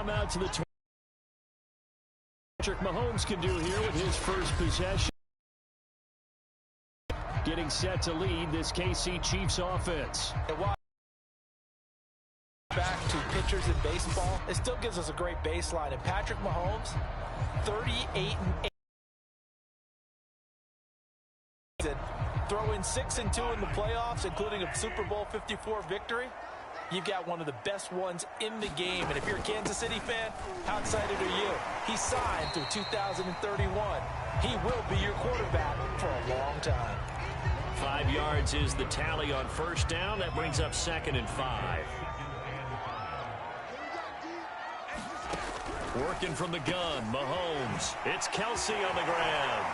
come out to the turn. Patrick Mahomes can do here with his first possession. Getting set to lead this KC Chiefs offense. Back to pitchers in baseball, it still gives us a great baseline. And Patrick Mahomes, 38-8. Throw in 6-2 in the playoffs, including a Super Bowl 54 victory. You've got one of the best ones in the game. And if you're a Kansas City fan, how excited are you? He signed through 2031. He will be your quarterback for a long time. 5 yards is the tally on first down. That brings up 2nd and 5. Working from the gun, Mahomes. It's Kelsey on the ground.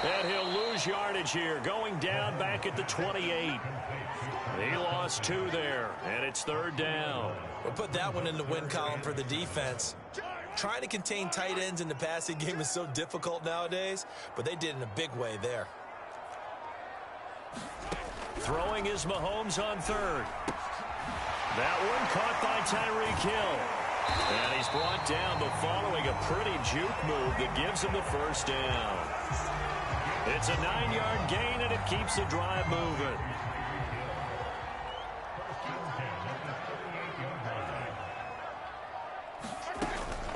And he'll lose yardage here, going down back at the 28. He lost 2 there, and it's 3rd down. We'll put that one in the win column for the defense. Trying to contain tight ends in the passing game is so difficult nowadays, but they did in a big way there. Throwing is Mahomes on 3rd. That one caught by Tyreek Hill. And he's brought down, but following a pretty juke move that gives him the first down. It's a 9-yard gain, and it keeps the drive moving.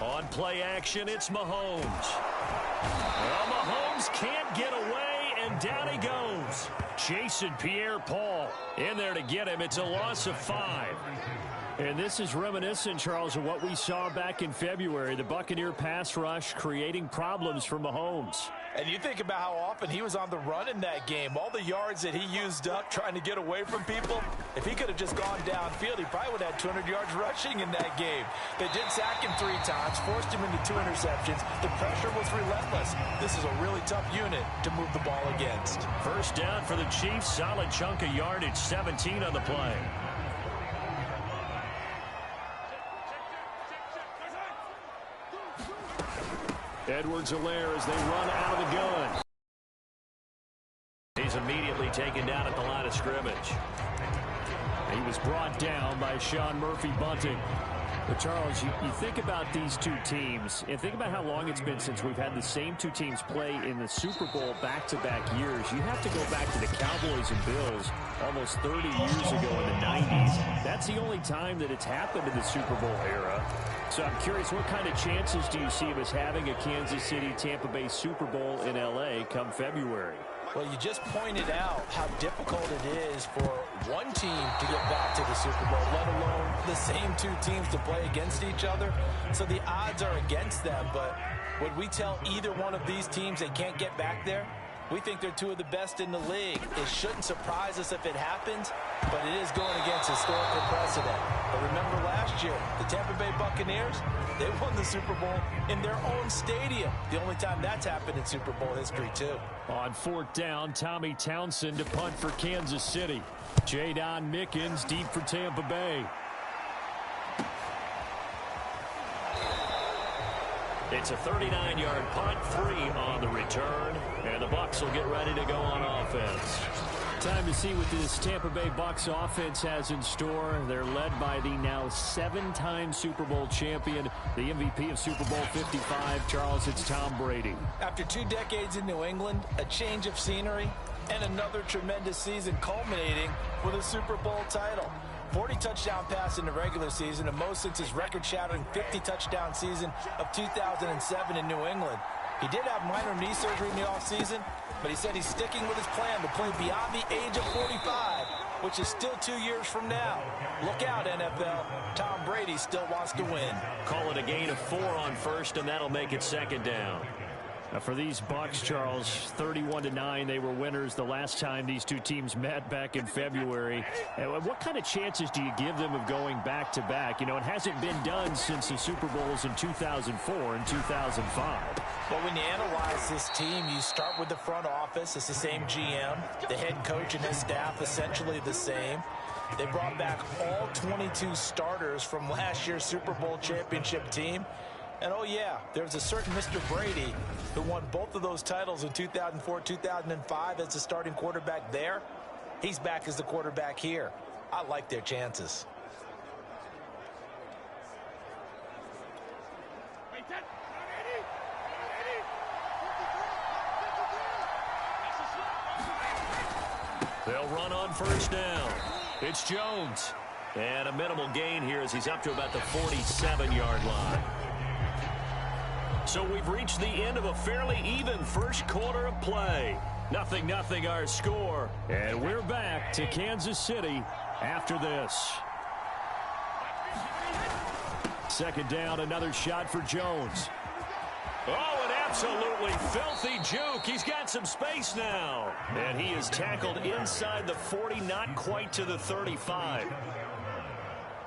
On play action, it's Mahomes. Well, Mahomes can't get away, and down he goes. Chasing Pierre-Paul. In there to get him. It's a loss of 5. And this is reminiscent, Charles, of what we saw back in February. The Buccaneer pass rush creating problems for Mahomes. And you think about how often he was on the run in that game. All the yards that he used up trying to get away from people. If he could have just gone downfield, he probably would have had 200 yards rushing in that game. They did sack him 3 times, forced him into 2 interceptions. The pressure was relentless. This is a really tough unit to move the ball against. First down for the Chiefs. Solid chunk of yardage, 17 on the play. Edwards-Helaire as they run out of the gun. He's immediately taken down at the line of scrimmage. He was brought down by Sean Murphy-Bunting. But Charles, you think about these 2 teams, and think about how long it's been since we've had the same 2 teams play in the Super Bowl back-to-back years. You have to go back to the Cowboys and Bills almost 30 years ago in the 90s. That's the only time that it's happened in the Super Bowl era. So I'm curious, what kind of chances do you see of us having a Kansas City-Tampa Bay Super Bowl in L.A. come February? Well, you just pointed out how difficult it is for one team to get back to the Super Bowl, let alone the same 2 teams to play against each other. So the odds are against them, but would we tell either one of these teams they can't get back there? We think they're 2 of the best in the league. It shouldn't surprise us if it happens, but it is going against historical precedent. But remember last year, the Tampa Bay Buccaneers, they won the Super Bowl in their own stadium. The only time that's happened in Super Bowl history, too. On 4th down, Tommy Townsend to punt for Kansas City. Jadon Mickens deep for Tampa Bay. It's a 39-yard punt, 3 on the return, and the Bucs will get ready to go on offense. Time to see what this Tampa Bay Bucs offense has in store. They're led by the now 7-time Super Bowl champion, the MVP of Super Bowl 55, Charles, it's Tom Brady. After 2 decades in New England, a change of scenery, and another tremendous season culminating with a Super Bowl title. 40 touchdown pass in the regular season, the most since his record-shattering 50-touchdown season of 2007 in New England. He did have minor knee surgery in the offseason, but he said he's sticking with his plan to play beyond the age of 45, which is still 2 years from now. Look out, NFL. Tom Brady still wants to win. Call it a gain of 4 on first, and that'll make it 2nd down. For these Bucs, Charles, 31-9, they were winners the last time these 2 teams met back in February. And what kind of chances do you give them of going back-to-back? You know, it hasn't been done since the Super Bowls in 2004 and 2005. Well, when you analyze this team, you start with the front office. It's the same GM. The head coach and his staff essentially the same. They brought back all 22 starters from last year's Super Bowl championship team. And, oh, yeah, there's a certain Mr. Brady who won both of those titles in 2004, 2005 as the starting quarterback there. He's back as the quarterback here. I like their chances. They'll run on first down. It's Jones. And a minimal gain here as he's up to about the 47-yard line. So we've reached the end of a fairly even first quarter of play. 0-0 our score. And we're back to Kansas City after this. Second down, another shot for Jones. Oh, an absolutely filthy juke. He's got some space now. And he is tackled inside the 40, not quite to the 35.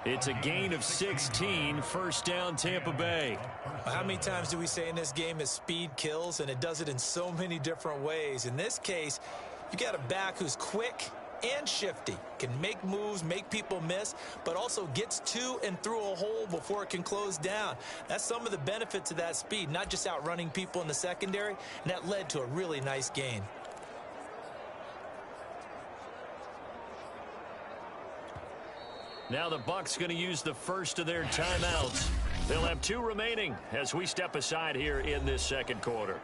It's a gain of 16, first down Tampa Bay. How many times do we say in this game is speed kills, and it does it in so many different ways. In this case, you got a back who's quick and shifty, can make moves, make people miss, but also gets to and through a hole before it can close down. That's some of the benefits of that speed, not just outrunning people in the secondary, and that led to a really nice gain. Now the Bucs going to use the first of their timeouts. They'll have 2 remaining as we step aside here in this second quarter.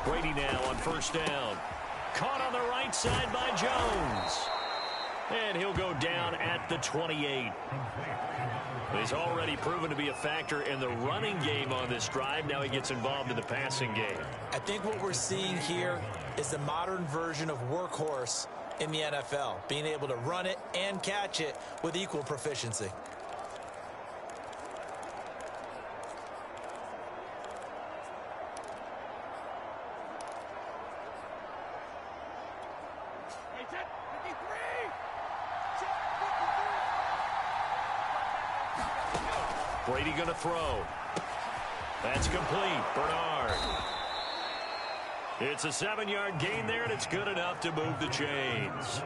Brady now on first down. Caught on the right side by Jones. And he'll go down at the 28. He's already proven to be a factor in the running game on this drive. Now he gets involved in the passing game. I think what we're seeing here is the modern version of workhorse in the NFL, being able to run it and catch it with equal proficiency. Brady going to throw. That's complete. Bernard. It's a 7-yard gain there, and it's good enough to move the chains.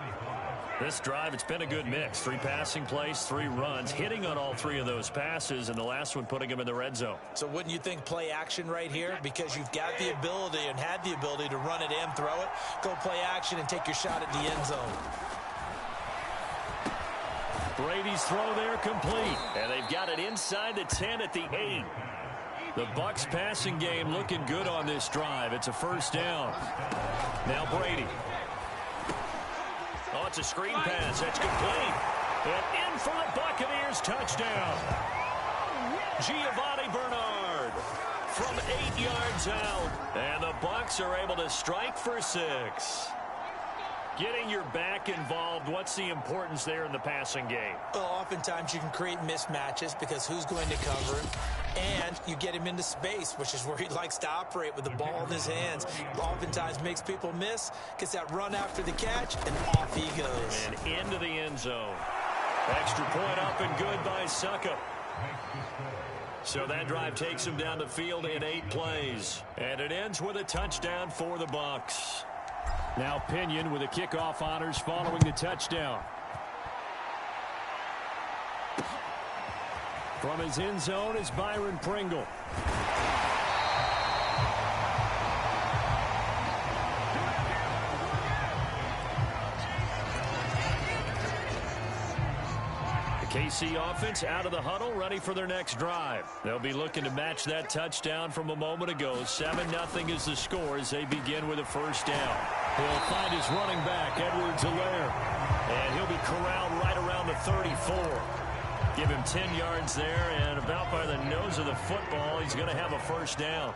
This drive, it's been a good mix. 3 passing plays, 3 runs, hitting on all 3 of those passes, and the last one putting him in the red zone. So wouldn't you think play action right here? Because you've got the ability and had the ability to run it and throw it. Go play action and take your shot at the end zone. Brady's throw there complete. And they've got it inside the 10 at the 8. The Bucs passing game looking good on this drive. It's a first down. Now Brady. Oh, it's a screen pass. That's complete. And in for the Buccaneers touchdown. Giovanni Bernard from 8 yards out. And the Bucs are able to strike for 6. Getting your back involved, what's the importance there in the passing game? Well, oftentimes you can create mismatches because who's going to cover him? And you get him into space, which is where he likes to operate with the ball in his hands. Oftentimes makes people miss, gets that run after the catch, and off he goes. And into the end zone. Extra point up and good by Suckup. So that drive takes him down the field in 8 plays. And it ends with a touchdown for the Bucs. Now Pinion with the kickoff honors following the touchdown. From his end zone is Byron Pringle. The KC offense out of the huddle, ready for their next drive. They'll be looking to match that touchdown from a moment ago. 7-0 is the score as they begin with a first down. He'll find his running back, Edwards-Helaire. And he'll be corralled right around the 34. Give him 10 yards there, and about by the nose of the football, he's going to have a first down.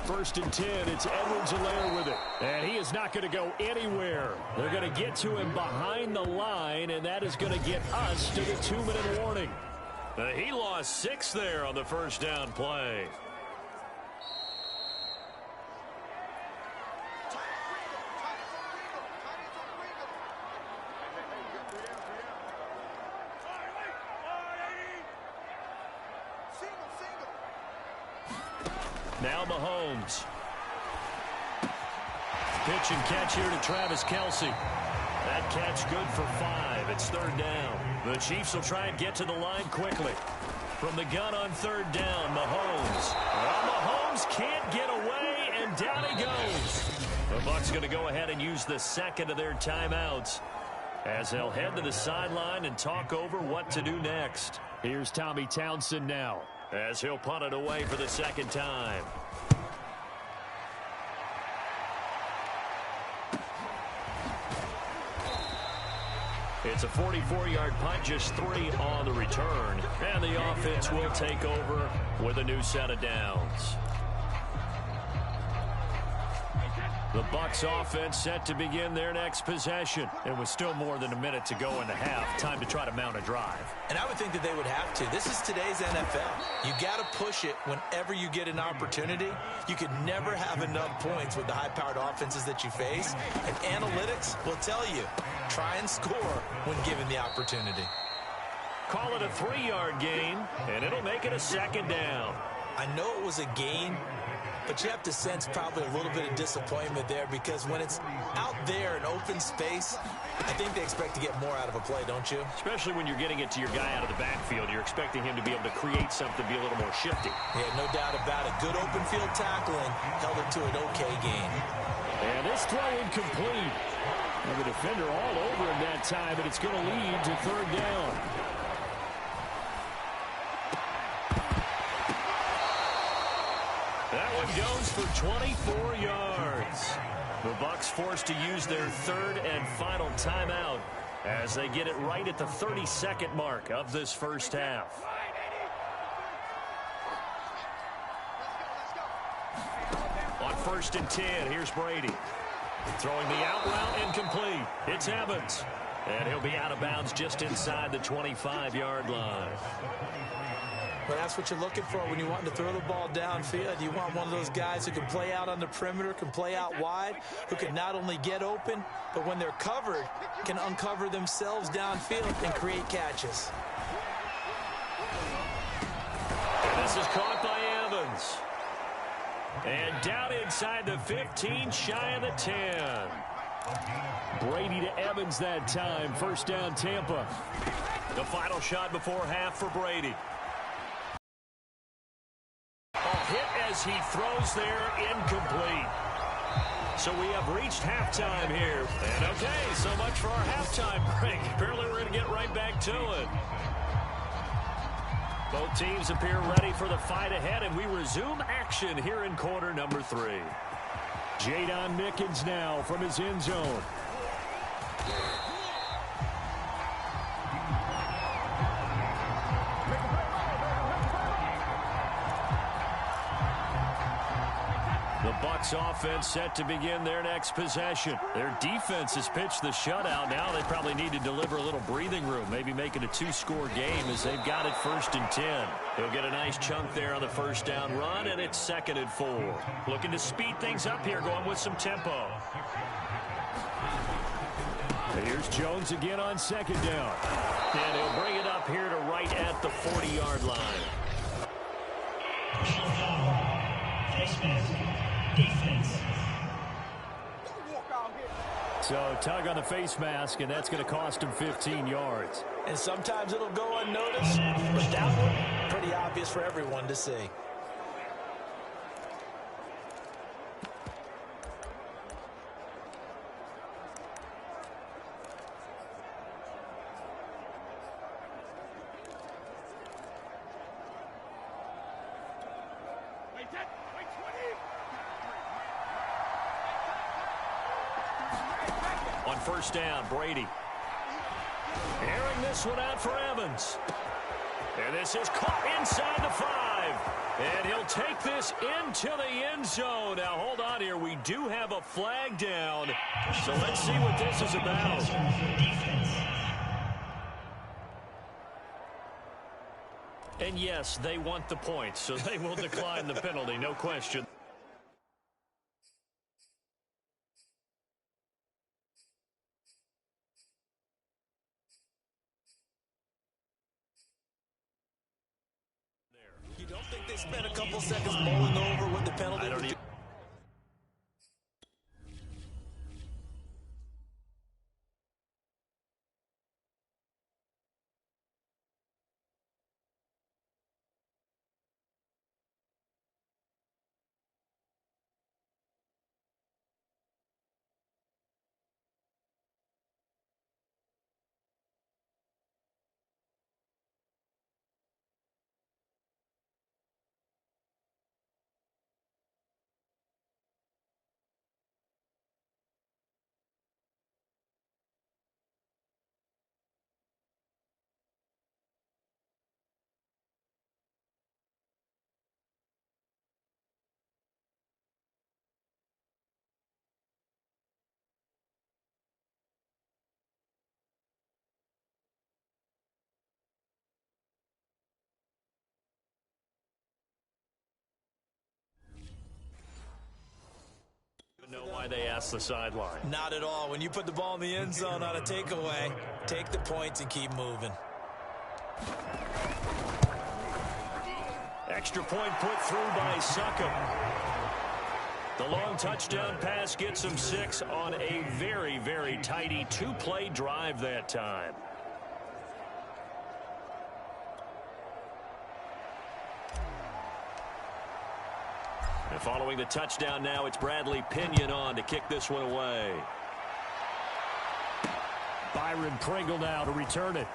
First and 10, it's Edwards-Helaire with it. And he is not going to go anywhere. They're going to get to him behind the line, and that is going to get us to the 2-minute warning. He lost 6 there on the first down play. Now Mahomes. Pitch and catch here to Travis Kelce. That catch good for 5. It's 3rd down. The Chiefs will try and get to the line quickly. From the gun on 3rd down, Mahomes. Well, Mahomes can't get away, and down he goes. The Bucs going to go ahead and use the second of their timeouts as they'll head to the sideline and talk over what to do next. Here's Tommy Townsend now as he'll punt it away for the second time. It's a 44-yard punt, just 3 on the return. And the offense will take over with a new set of downs. The Bucs offense set to begin their next possession. And with still more than a minute to go in the half, time to try to mount a drive. And I would think that they would have to. This is today's NFL. You got to push it whenever you get an opportunity. You could never have enough points with the high-powered offenses that you face. And analytics will tell you, try and score when given the opportunity. Call it a 3-yard gain, and it'll make it a 2nd down. I know it was a gain, but you have to sense probably a little bit of disappointment there because when it's out there in open space, I think they expect to get more out of a play, don't you? Especially when you're getting it to your guy out of the backfield. You're expecting him to be able to create something, be a little more shifty. Yeah, no doubt about it. Good open field tackling held it to an okay gain. And this throw incomplete. And the defender all over him that time, but it's going to lead to 3rd down. That one goes for 24 yards. The Bucs forced to use their 3rd and final timeout as they get it right at the 32nd mark of this first half. On 1st and 10, here's Brady. Throwing the out route incomplete. It's Evans. And he'll be out of bounds just inside the 25-yard line. But that's what you're looking for when you want to throw the ball downfield. You want one of those guys who can play out on the perimeter, can play out wide, who can not only get open, but when they're covered, can uncover themselves downfield and create catches. And this is caught by Evans. And down inside the 15, shy of the 10. Brady to Evans that time. 1st down, Tampa. The final shot before half for Brady. Hit as he throws there, incomplete. So we have reached halftime here. And okay, so much for our halftime break. Apparently we're going to get right back to it. Both teams appear ready for the fight ahead, and we resume action here in quarter number 3. Jadon Mickens now from his end zone. The Bucs offense set to begin their next possession. Their defense has pitched the shutout. Now they probably need to deliver a little breathing room, maybe make it a 2-score game as they've got it 1st and 10. He'll get a nice chunk there on the 1st down run, and it's 2nd and 4. Looking to speed things up here, going with some tempo. Here's Jones again on 2nd down. And he'll bring it up here to right at the 40-yard line. Defense. So tug on the face mask, and that's going to cost him 15 yards. And sometimes it'll go unnoticed, but that one, pretty obvious for everyone to see. On 1st down, Brady. Airing this one out for Evans. And this is caught inside the 5. And he'll take this into the end zone. Now, hold on here. We do have a flag down. So let's see what this is about. And yes, they want the points, so they will decline the penalty, no question. You don't think they spent a couple seconds mulling over what the penalty. Know why they asked the sideline. Not at all. When you put the ball in the end zone on a takeaway, take the points and keep moving. Extra point put through by Succop. The long touchdown pass gets him 6 on a very, very tidy 2-play drive that time. And following the touchdown now, it's Bradley Pinion on to kick this one away. Byron Pringle now to return it.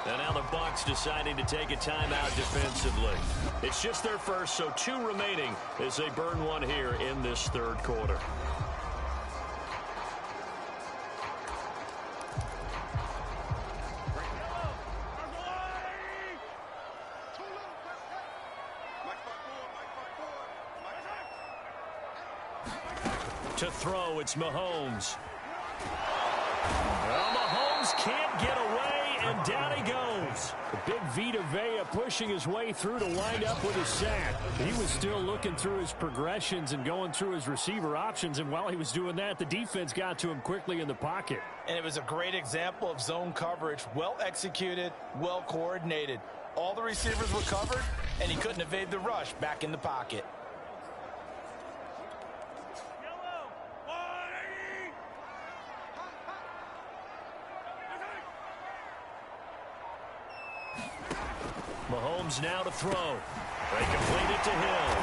And now the Bucs deciding to take a timeout defensively. It's just their first, so 2 remaining as they burn one here in this third quarter. To throw, it's Mahomes. Well, Mahomes can't get away, and down he goes. The big Vita Vea pushing his way through to wind up with a sack. He was still looking through his progressions and going through his receiver options, and while he was doing that, the defense got to him quickly in the pocket. And it was a great example of zone coverage. Well executed, well coordinated. All the receivers were covered, and he couldn't evade the rush back in the pocket. Mahomes now to throw. They complete it to Hill.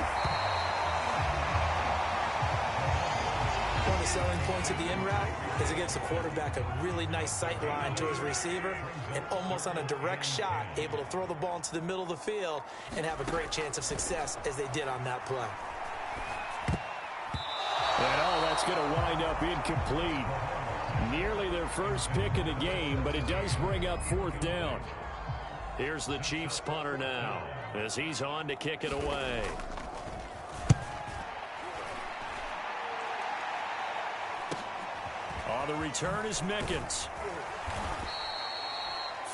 One of the selling points of the in route is it gives the quarterback a really nice sight line to his receiver and almost on a direct shot able to throw the ball into the middle of the field and have a great chance of success as they did on that play. And that's going to wind up incomplete. Nearly their first pick of the game, but it does bring up 4th down. Here's the Chiefs punter now as he's on to kick it away. On the return is Mickens.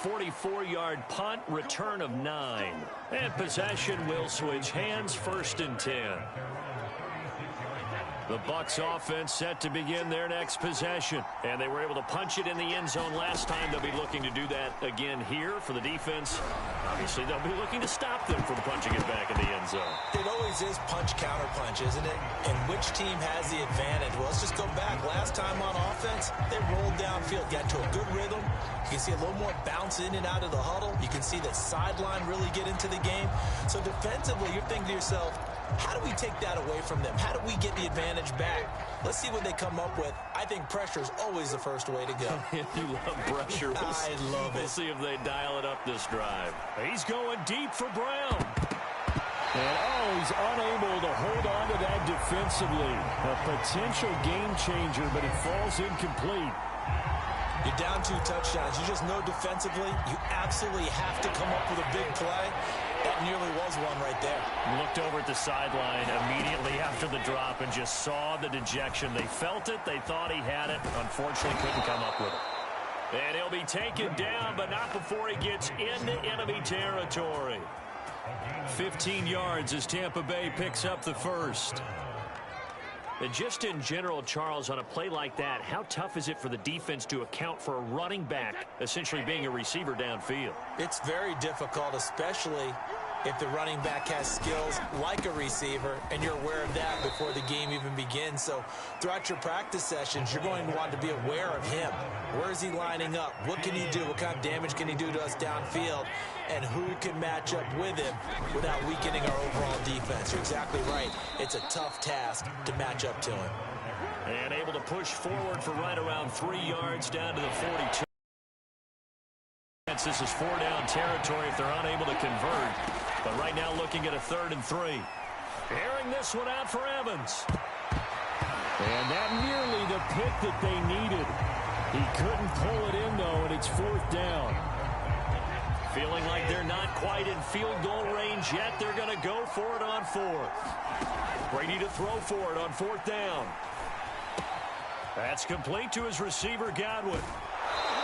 44-yard punt, return of 9. And possession will switch hands, 1st and 10. The Bucs offense set to begin their next possession. And they were able to punch it in the end zone last time. They'll be looking to do that again here for the defense. Obviously, they'll be looking to stop them from punching it back in the end zone. It always is punch-counter-punch, isn't it? And which team has the advantage? Well, let's just go back. Last time on offense, they rolled downfield, got to a good rhythm. You can see a little more bounce in and out of the huddle. You can see the sideline really get into the game. So defensively, you're thinking to yourself, how do we take that away from them? How do we get the advantage back? Let's see what they come up with. I think pressure is always the first way to go. You love pressure. I love it. We'll see if they dial it up this drive. He's going deep for Brown. And, he's unable to hold on to that defensively. A potential game changer, but it falls incomplete. You're down 2 touchdowns. You just know defensively you absolutely have to come up with a big play. That nearly was one right there. Looked over at the sideline immediately after the drop and just saw the dejection. They felt it. They thought he had it. Unfortunately, couldn't come up with it. And he'll be taken down, but not before he gets into enemy territory. 15 yards as Tampa Bay picks up the first. And just in general, Charles, on a play like that, how tough is it for the defense to account for a running back essentially being a receiver downfield? It's very difficult, especially if the running back has skills like a receiver, and you're aware of that before the game even begins. So throughout your practice sessions, you're going to want to be aware of him. Where is he lining up? What can he do? What kind of damage can he do to us downfield? And who can match up with him without weakening our overall defense? You're exactly right. It's a tough task to match up to him. And able to push forward for right around 3 yards down to the 42. This is 4-down territory if they're unable to convert. But right now looking at a 3rd and 3. Airing this one out for Evans. And that nearly the pick that they needed. He couldn't pull it in, though, and it's 4th down. Feeling like they're not quite in field goal range yet. They're going to go for it on 4th. Brady to throw for it on 4th down. That's complete to his receiver, Godwin.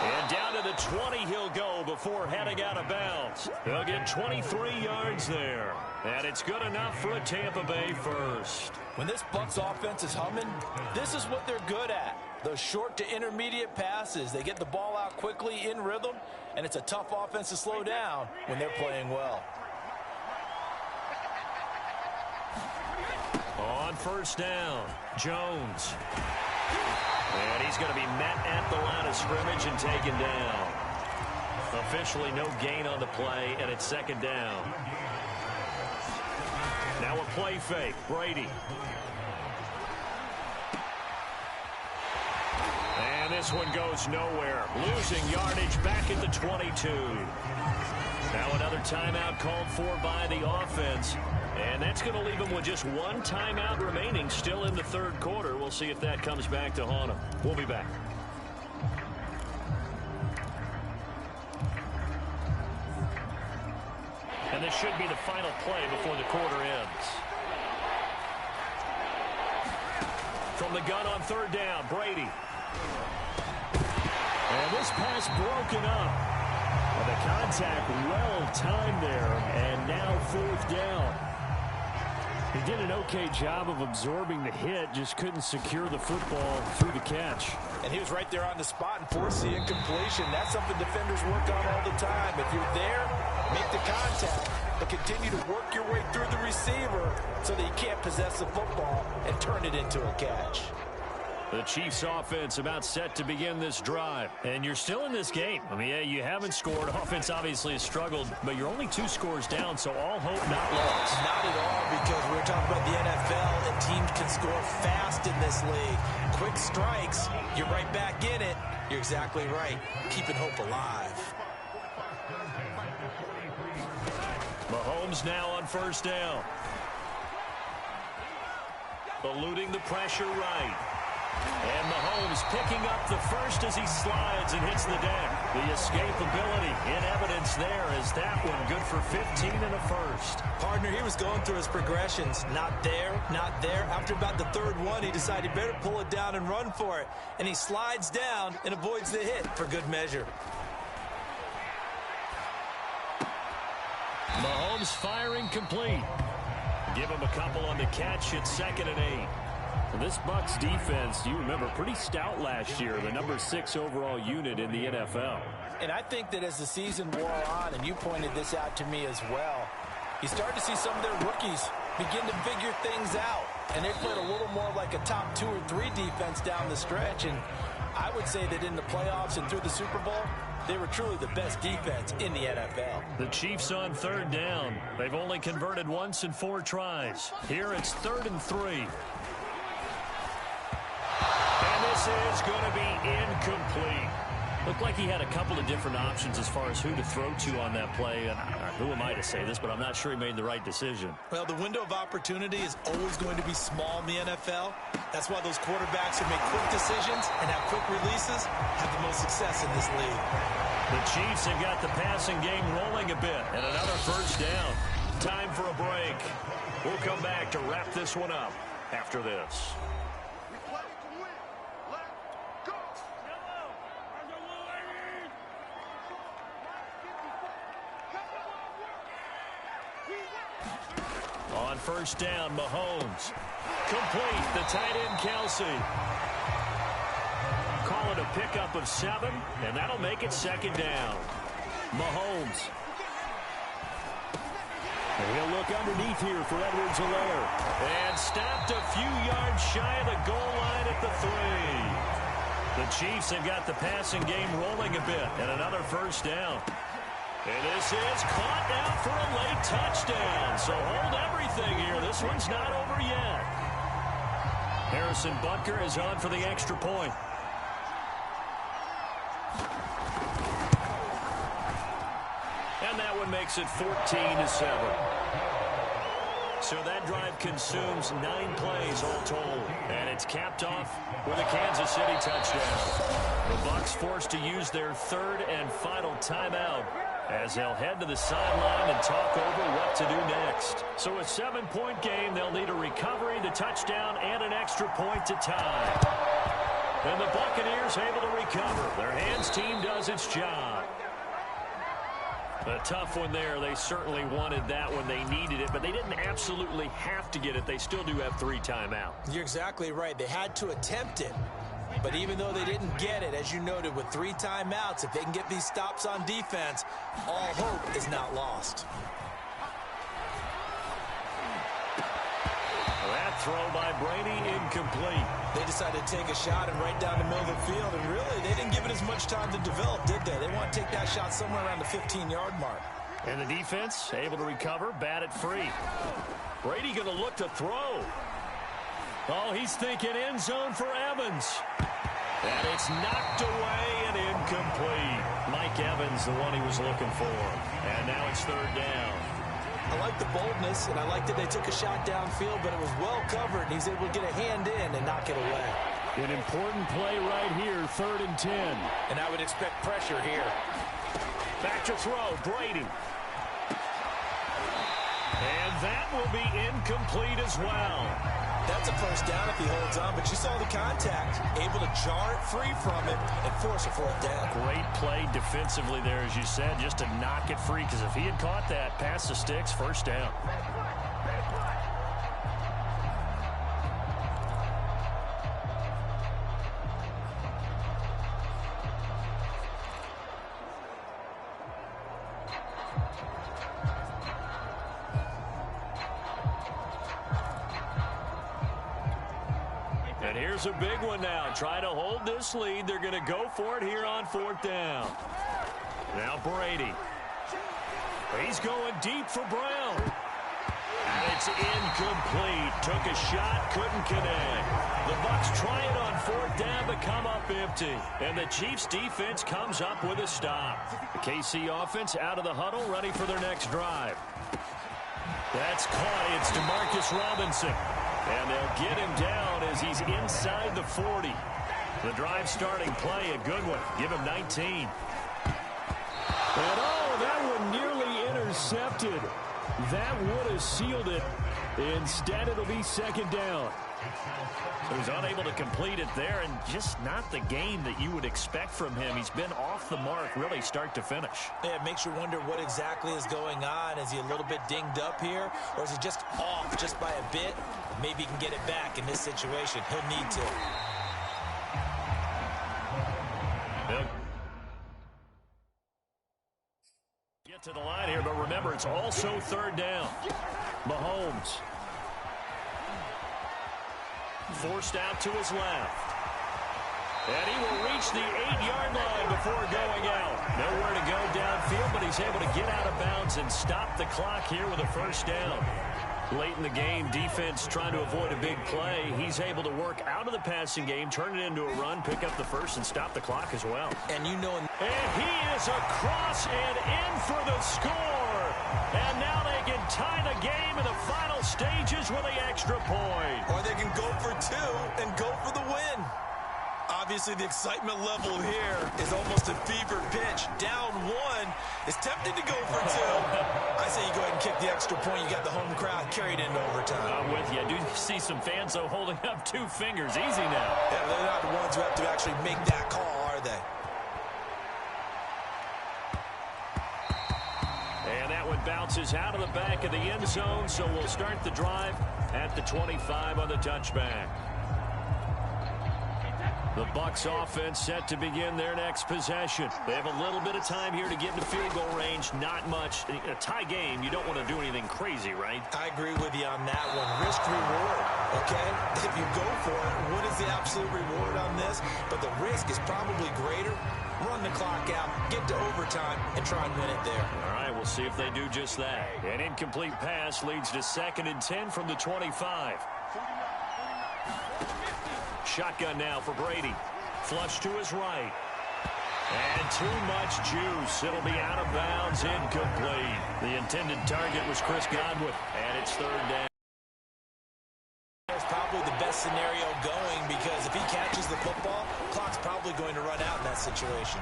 And down to the 20 he'll go before heading out of bounds. They'll get 23 yards there. And it's good enough for a Tampa Bay first. When this Bucs offense is humming, this is what they're good at. Those short to intermediate passes. They get the ball out quickly in rhythm, and it's a tough offense to slow down when they're playing well. On 1st down, Jones. And he's going to be met at the line of scrimmage and taken down. Officially no gain on the play, and it's 2nd down. Now a play fake, Brady. And this one goes nowhere. Losing yardage back at the 22. Now another timeout called for by the offense. And that's going to leave them with just 1 timeout remaining still in the 3rd quarter. We'll see if that comes back to haunt them. We'll be back. And this should be the final play before the quarter ends. From the gun on 3rd down, Brady. And this pass broken up. Well, the contact well timed there, and now 4th down. He did an okay job of absorbing the hit, just couldn't secure the football through the catch. And he was right there on the spot and forced the incompletion. That's something defenders work on all the time. If you're there, make the contact, but continue to work your way through the receiver so that you can't possess the football and turn it into a catch. The Chiefs offense about set to begin this drive. And you're still in this game. I mean, yeah, you haven't scored. Offense obviously has struggled, but you're only 2 scores down, so all hope not lost. Not at all, because we're talking about the NFL, and teams can score fast in this league. Quick strikes, you're right back in it. You're exactly right. Keeping hope alive. Mahomes now on 1st down. Eluding the pressure right. And Mahomes picking up the first as he slides and hits the deck. The escapability in evidence there as that one good for 15 and a first. Partner, he was going through his progressions. Not there, not there. After about the 3rd one, he decided he better pull it down and run for it. And he slides down and avoids the hit for good measure. Mahomes firing complete. Give him a couple on the catch. It's 2nd and 8. Well, this Bucs defense, you remember, pretty stout last year, the number 6 overall unit in the NFL. And I think that as the season wore on, and you pointed this out to me as well, you start to see some of their rookies begin to figure things out. And they played a little more like a top 2 or 3 defense down the stretch. And I would say that in the playoffs and through the Super Bowl, they were truly the best defense in the NFL. The Chiefs on 3rd down. They've only converted once in 4 tries. Here it's 3rd and 3. And this is going to be incomplete. Looked like he had a couple of different options as far as who to throw to on that play. And who am I to say this, but I'm not sure he made the right decision. Well, the window of opportunity is always going to be small in the NFL. That's why those quarterbacks who make quick decisions and have quick releases have the most success in this league. The Chiefs have got the passing game rolling a bit. And another 1st down. Time for a break. We'll come back to wrap this one up after this. On first down. Mahomes. Complete. The tight end, Kelsey. Call it a pickup of 7, and that'll make it second down. Mahomes. And he'll look underneath here for Edwards-Helaire. And stopped a few yards shy of the goal line at the 3. The Chiefs have got the passing game rolling a bit, and another first down. And this is caught now for a late touchdown. So hold everything here. This one's not over yet. Harrison Butker is on for the extra point. And that one makes it 14-7. So that drive consumes 9 plays all told. And it's capped off with a Kansas City touchdown. The Bucs forced to use their 3rd and final timeout as they'll head to the sideline and talk over what to do next. So a 7-point game, they'll need a recovery, the touchdown, and an extra point to tie. And the Buccaneers able to recover. Their hands team does its job. A tough one there. They certainly wanted that when they needed it, but they didn't absolutely have to get it. They still do have 3 timeouts. You're exactly right. They had to attempt it. But even though they didn't get it, as you noted, with 3 timeouts, if they can get these stops on defense, all hope is not lost. That throw by Brady incomplete. They decided to take a shot and right down the middle of the field, and really, they didn't give it as much time to develop, did they? They want to take that shot somewhere around the 15-yard mark. And the defense able to recover, bat it free. Brady going to look to throw. Oh, he's thinking end zone for Evans. And it's knocked away and incomplete. Mike Evans, the one he was looking for. And now it's 3rd down. I like the boldness, and I like that they took a shot downfield, but it was well covered, and he's able to get a hand in and knock it away. An important play right here, 3rd and 10. And I would expect pressure here. Back to throw, Brady. And that will be incomplete as well. That's a first down if he holds on, but you saw the contact. Able to jar it free from it and force a 4th down. Great play defensively there, as you said, just to knock it free, because if he had caught that, past the sticks, first down. And here's a big one now. Try to hold this lead. They're going to go for it here on 4th down. Now Brady. He's going deep for Brown. And it's incomplete. Took a shot, couldn't connect. The Bucs try it on 4th down, but come up empty. And the Chiefs defense comes up with a stop. The KC offense out of the huddle, ready for their next drive. That's caught. It's DeMarcus Robinson. And they'll get him down as he's inside the 40. The drive starting play, a good one. Give him 19. And oh, that one nearly intercepted. That would have sealed it. Instead, it'll be 2nd down. So he's unable to complete it there, and just not the game that you would expect from him. He's been off the mark, really, start to finish. Yeah, it makes you wonder what exactly is going on. Is he a little bit dinged up here, or is he just off just by a bit? Maybe he can get it back in this situation. He'll need to. Get to the line here, but remember, it's also 3rd down. Mahomes. Forced out to his left. And he will reach the 8-yard line before going out. Nowhere to go downfield, but he's able to get out of bounds and stop the clock here with a first down. Late in the game, defense trying to avoid a big play. He's able to work out of the passing game, turn it into a run, pick up the first, and stop the clock as well. And you know... And he is across and in for the score. And now they can tie the game in the final stages with the extra point. Or they can go for 2 and go for the win. Obviously, the excitement level here is almost a fever pitch. Down 1. It's tempting to go for 2. I say you go ahead and kick the extra point. You got the home crowd carried into overtime. I'm with you. I do see some fans, though, holding up 2 fingers. Easy now. Yeah, they're not the ones who have to actually make that call, are they? And that Now it bounces out of the back of the end zone, so we'll start the drive at the 25 on the touchback. The Bucs offense set to begin their next possession. They have a little bit of time here to get into field goal range. Not much. In a tie game, you don't want to do anything crazy, right? I agree with you on that one. Risk reward, okay? If you go for it, what is the absolute reward on this? But the risk is probably greater. Run the clock out, get to overtime, and try and win it there. All right, we'll see if they do just that. An incomplete pass leads to 2nd and 10 from the 25. Shotgun now for Brady. Flush to his right. And too much juice. It'll be out of bounds, incomplete. The intended target was Chris Godwin, and it's 3rd down. That's probably the best scenario going because if he catches the football, clock's probably going to run out in that situation.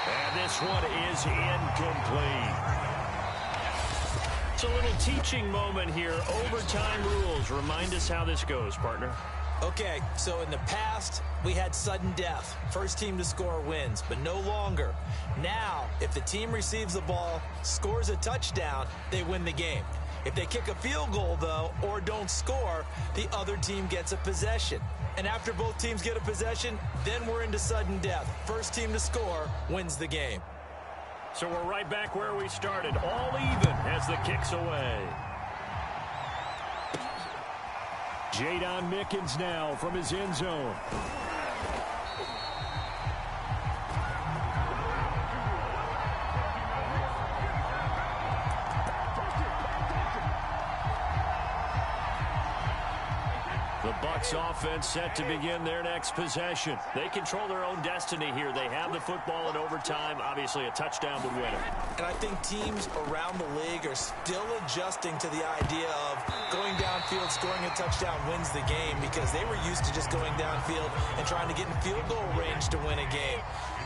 And this one is incomplete. It's a little teaching moment here. Overtime rules. Remind us how this goes, partner. Okay, so in the past, we had sudden death. First team to score wins, but no longer. Now, if the team receives the ball, scores a touchdown, they win the game. If they kick a field goal, though, or don't score, the other team gets a possession. And after both teams get a possession, then we're into sudden death. First team to score wins the game. So we're right back where we started. All even as the kick's away. Jadon Mickens now from his end zone. The Bucs offense set to begin their next possession. They control their own destiny here. They have the football in overtime. Obviously, a touchdown would win it. And I think teams around the league are still adjusting to the idea of going downfield, scoring a touchdown wins the game because they were used to just going downfield and trying to get in field goal range to win a game.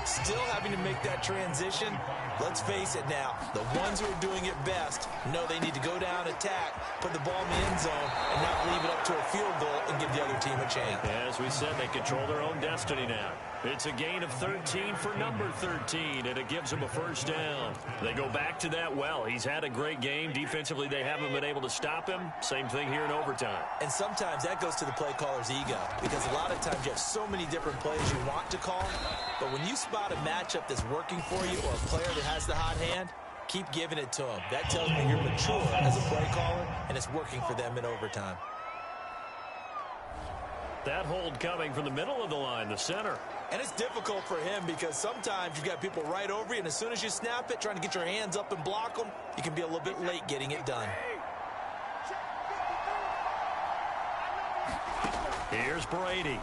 Still having to make that transition. Let's face it now, the ones who are doing it best know they need to go down, attack, put the ball in the end zone, and not leave it up to a field goal and give the other team a chance. As we said, they control their own destiny now. It's a gain of 13 for number 13, and it gives them a 1st down. They go back to that well. He's had a great game. Defensively, they haven't been able to stop him. Same thing here in overtime. And sometimes that goes to the play caller's ego because a lot of times you have so many different plays you want to call, but when you spot a matchup that's working for you or a player that has the hot hand, keep giving it to him. That tells me you're mature as a play caller, and it's working for them in overtime. That hold coming from the middle of the line, the center. And it's difficult for him because sometimes you've got people right over you, and as soon as you snap it, trying to get your hands up and block them, you can be a little bit late getting it done. Here's Brady.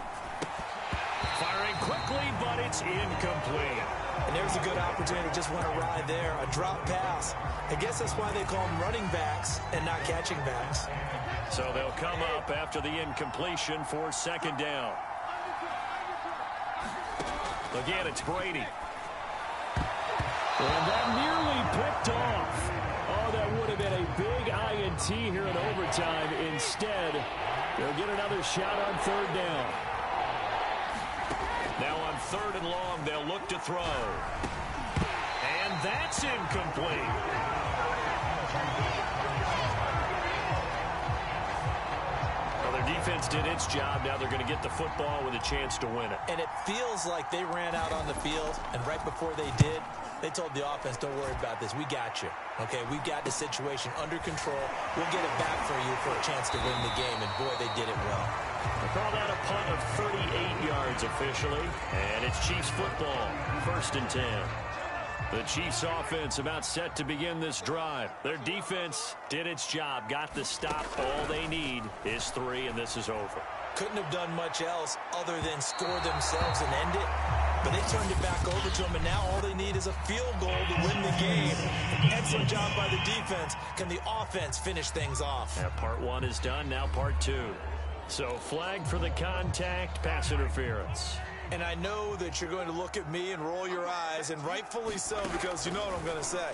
Firing quickly, but it's incomplete. And there's a good opportunity to just want to ride there, a drop pass. I guess that's why they call them running backs and not catching backs. So they'll come up after the incompletion for 2nd down. Again, it's Brady. And that nearly picked off. Oh, that would have been a big INT here in overtime. Instead, they'll get another shot on 3rd down. Now on 3rd and long, they'll look to throw. And that's incomplete. Defense did its job. Now they're going to get the football with a chance to win it. And it feels like they ran out on the field, and right before they did, they told the offense, don't worry about this. We got you. Okay, we got the situation under control. We'll get it back for you for a chance to win the game, and boy, they did it well. They call that a punt of 38 yards officially, and it's Chiefs football, 1st and 10. The Chiefs offense about set to begin this drive. Their defense did its job, got the stop. All they need is 3, and this is over. Couldn't have done much else other than score themselves and end it. But they turned it back over to them, and now all they need is a field goal to win the game. Excellent job by the defense. Can the offense finish things off? Yeah, part 1 is done, now part 2. So flag for the contact, pass interference. And I know that you're going to look at me and roll your eyes, and rightfully so, because you know what I'm going to say.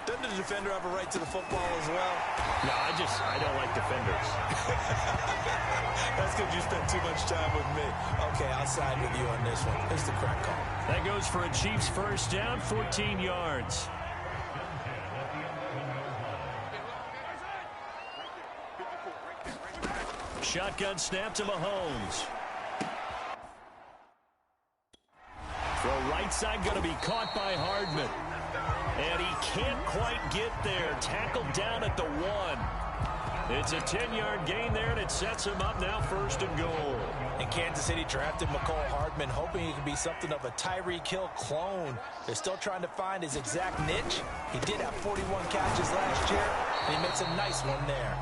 Doesn't the defender have a right to the football as well? No, I don't like defenders. That's because you spent too much time with me. Okay, I'll side with you on this one. Here's the correct call. That goes for a Chiefs 1st down, 14 yards. Shotgun snap to Mahomes. Throw right side going to be caught by Hardman. And he can't quite get there. Tackled down at the 1. It's a 10-yard gain there, and it sets him up now 1st and goal. And Kansas City drafted McCole Hardman, hoping he could be something of a Tyreek Hill clone. They're still trying to find his exact niche. He did have 41 catches last year, and he makes a nice one there.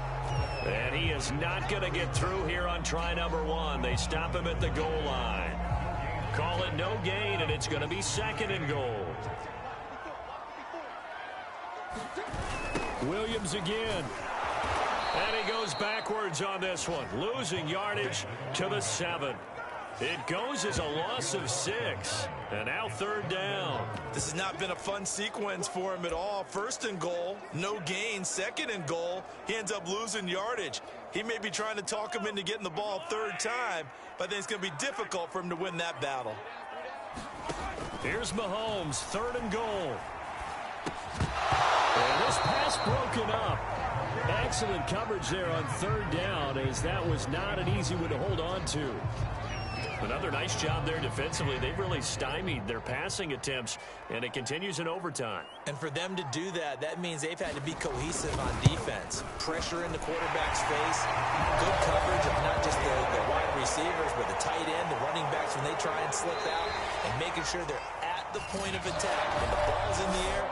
And he is not going to get through here on try number 1. They stop him at the goal line. Call it no gain, and it's going to be 2nd and goal. Williams again. And he goes backwards on this one, losing yardage to the 7. It goes as a loss of 6. And now 3rd down. This has not been a fun sequence for him at all. 1st and goal, no gain. 2nd and goal, he ends up losing yardage. He may be trying to talk him into getting the ball 3rd time, but I think it's going to be difficult for him to win that battle. Here's Mahomes, 3rd and goal. And this pass broken up. Excellent coverage there on 3rd down, as that was not an easy one to hold on to. Another nice job there defensively. They've really stymied their passing attempts, and it continues in overtime. And for them to do that, that means they've had to be cohesive on defense. Pressure in the quarterback's face, good coverage of not just the wide receivers, but the tight end, the running backs when they try and slip out, and making sure they're at the point of attack. When the ball's in the air,